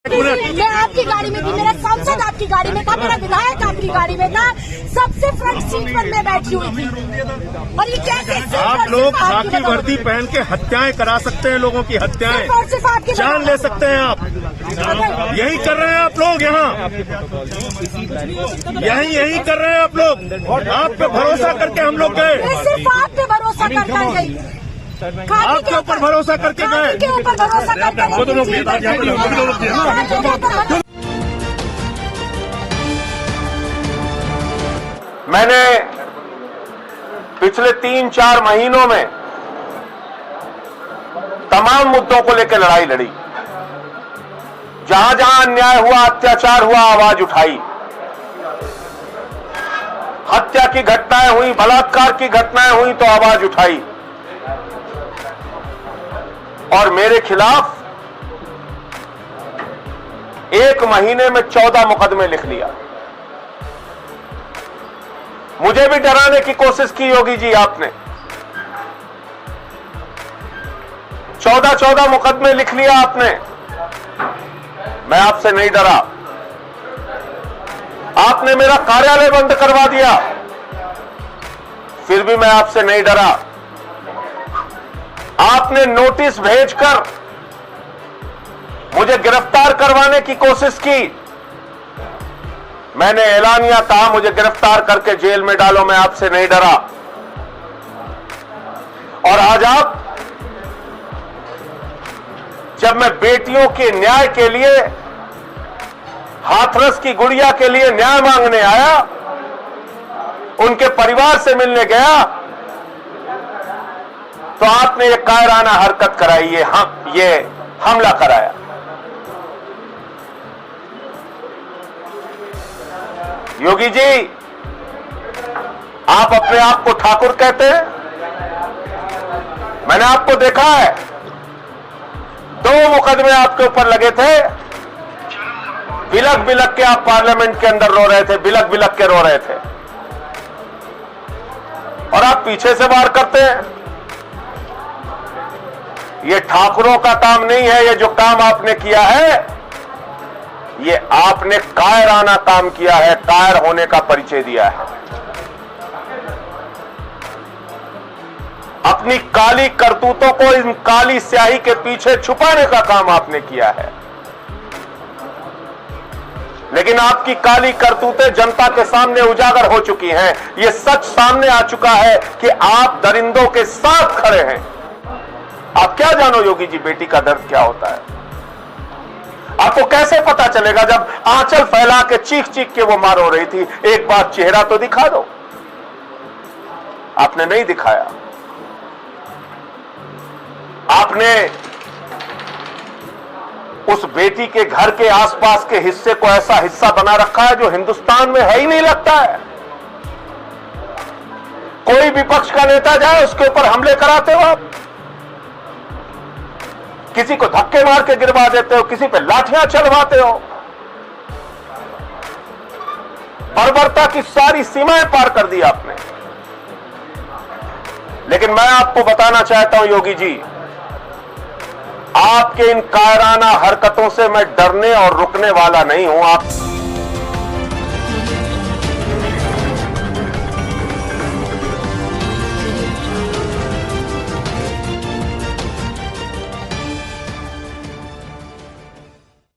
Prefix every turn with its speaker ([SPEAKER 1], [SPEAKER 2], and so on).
[SPEAKER 1] मैं आपकी गाड़ी में थी, मेरा सांसद आपकी गाड़ी में था, मेरा विधायक आपकी गाड़ी में था, सबसे फ्रंट सीट पर मैं बैठी हुई थी। और ये कैसे
[SPEAKER 2] आप लोग खाकी वर्दी पहन के हत्याएं करा सकते हैं, लोगों की हत्याएं, जान ले सकते हैं आप। यही कर रहे हैं आप लोग यहाँ, यही कर रहे हैं आप लोग। आप पे भरोसा करके हम लोग गए,
[SPEAKER 1] सिर्फ आप पे भरोसा करता गई,
[SPEAKER 2] आपके ऊपर भरोसा करके गए।
[SPEAKER 3] मैंने पिछले 3-4 महीनों में तमाम मुद्दों को लेकर लड़ाई लड़ी। जहां जहां अन्याय हुआ, अत्याचार हुआ, आवाज उठाई। हत्या की घटनाएं हुई, बलात्कार की घटनाएं हुई तो आवाज उठाई। और मेरे खिलाफ 1 महीने में 14 मुकदमे लिख लिया। मुझे भी डराने की कोशिश की योगी जी आपने। 14 मुकदमे लिख लिया आपने। मैं आपसे नहीं डरा। आपने मेरा कार्यालय बंद करवा दिया, फिर भी मैं आपसे नहीं डरा। आपने नोटिस भेजकर मुझे गिरफ्तार करवाने की कोशिश की। मैंने ऐलानिया कहा मुझे गिरफ्तार करके जेल में डालो, मैं आपसे नहीं डरा। और आज आप, जब मैं बेटियों के न्याय के लिए, हाथरस की गुड़िया के लिए न्याय मांगने आया, उनके परिवार से मिलने गया, तो आपने ये कायराना हरकत कराई, ये हमला कराया। योगी जी, आप अपने आप को ठाकुर कहते हैं। मैंने आपको देखा है, 2 मुकदमे आपके ऊपर लगे थे। बिलक बिलक के आप पार्लियामेंट के अंदर रो रहे थे, बिलक बिलक के रो रहे थे, और आप पीछे से वार करते हैं। ये ठाकुरों का काम नहीं है। ये जो काम आपने किया है, ये आपने कायराना काम किया है, कायर होने का परिचय दिया है। अपनी काली करतूतों को इन काली स्याही के पीछे छुपाने का काम आपने किया है। लेकिन आपकी काली करतूतें जनता के सामने उजागर हो चुकी हैं। ये सच सामने आ चुका है कि आप दरिंदों के साथ खड़े हैं। आप क्या जानो योगी जी, बेटी का दर्द क्या होता है? आपको कैसे पता चलेगा जब आंचल फैला के चीख चीख के वो मार हो रही थी? एक बार चेहरा तो दिखा दो। आपने नहीं दिखाया। आपने उस बेटी के घर के आसपास के हिस्से को ऐसा हिस्सा बना रखा है जो हिंदुस्तान में है ही नहीं लगता है। कोई विपक्ष का नेता जाए, उसके ऊपर हमले कराते हो आप। किसी को धक्के मार के गिरवा देते हो, किसी पे लाठियां चलवाते हो। बर्बरता की सारी सीमाएं पार कर दी आपने। लेकिन मैं आपको बताना चाहता हूं योगी जी, आपके इन कायराना हरकतों से मैं डरने और रुकने वाला नहीं हूं। आप